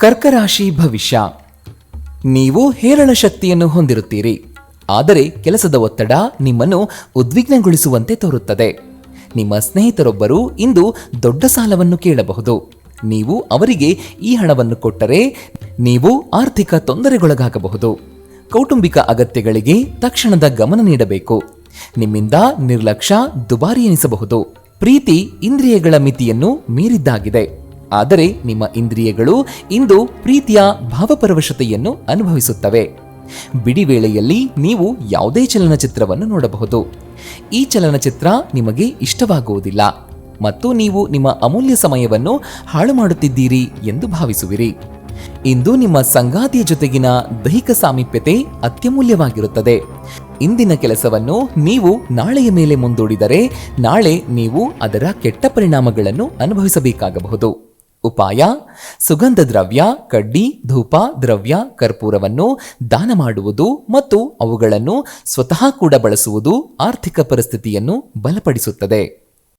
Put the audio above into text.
ಕರ್ಕರಾಶಿ ಭವಿಷ್ಯ. ನೀವು ಹೇರಳ ಶಕ್ತಿಯನ್ನು ಹೊಂದಿರುತ್ತೀರಿ, ಆದರೆ ಕೆಲಸದ ಒತ್ತಡ ನಿಮ್ಮನ್ನು ಉದ್ವಿಗ್ನಗೊಳಿಸುವಂತೆ ತೋರುತ್ತದೆ. ನಿಮ್ಮ ಸ್ನೇಹಿತರೊಬ್ಬರು ಇಂದು ದೊಡ್ಡ ಸಾಲವನ್ನು ಕೇಳಬಹುದು. ನೀವು ಅವರಿಗೆ ಈ ಹಣವನ್ನು ಕೊಟ್ಟರೆ ನೀವು ಆರ್ಥಿಕ ತೊಂದರೆಗೊಳಗಾಗಬಹುದು. ಕೌಟುಂಬಿಕ ಅಗತ್ಯಗಳಿಗೆ ತಕ್ಷಣದ ಗಮನ ನೀಡಬೇಕು. ನಿಮ್ಮಿಂದ ನಿರ್ಲಕ್ಷ್ಯ ದುಬಾರಿ ಎನಿಸಬಹುದು. ಪ್ರೀತಿ ಇಂದ್ರಿಯಗಳ ಮಿತಿಯನ್ನು ಮೀರಿದ್ದಾಗಿದೆ, ಆದರೆ ನಿಮ್ಮ ಇಂದ್ರಿಯಗಳು ಇಂದು ಪ್ರೀತಿಯ ಭಾವಪರವಶತೆಯನ್ನು ಅನುಭವಿಸುತ್ತವೆ. ಬಿಡಿ ವೇಳೆಯಲ್ಲಿ ನೀವು ಯಾವುದೇ ಚಲನಚಿತ್ರವನ್ನು ನೋಡಬಹುದು. ಈ ಚಲನಚಿತ್ರ ನಿಮಗೆ ಇಷ್ಟವಾಗುವುದಿಲ್ಲ ಮತ್ತು ನೀವು ನಿಮ್ಮ ಅಮೂಲ್ಯ ಸಮಯವನ್ನು ಹಾಳು ಮಾಡುತ್ತಿದ್ದೀರಿ ಎಂದು ಭಾವಿಸುವಿರಿ. ಇಂದು ನಿಮ್ಮ ಸಂಗಾತಿಯ ಜೊತೆಗಿನ ದೈಹಿಕ ಸಾಮೀಪ್ಯತೆ ಅತ್ಯಮೂಲ್ಯವಾಗಿರುತ್ತದೆ. ಇಂದಿನ ಕೆಲಸವನ್ನು ನೀವು ನಾಳೆಯ ಮೇಲೆ ಮುಂದೂಡಿದರೆ ನಾಳೆ ನೀವು ಅದರ ಕೆಟ್ಟ ಪರಿಣಾಮಗಳನ್ನು ಅನುಭವಿಸಬೇಕಾಗಬಹುದು. ಉಪಾಯ: ಸುಗಂಧ ದ್ರವ್ಯ, ಕಡ್ಡಿ, ಧೂಪ, ದ್ರವ್ಯ, ಕರ್ಪೂರವನ್ನು ದಾನ ಮಾಡುವುದು ಮತ್ತು ಅವುಗಳನ್ನು ಸ್ವತಃ ಕೂಡ ಬಳಸುವುದು ಆರ್ಥಿಕ ಪರಿಸ್ಥಿತಿಯನ್ನು ಬಲಪಡಿಸುತ್ತದೆ.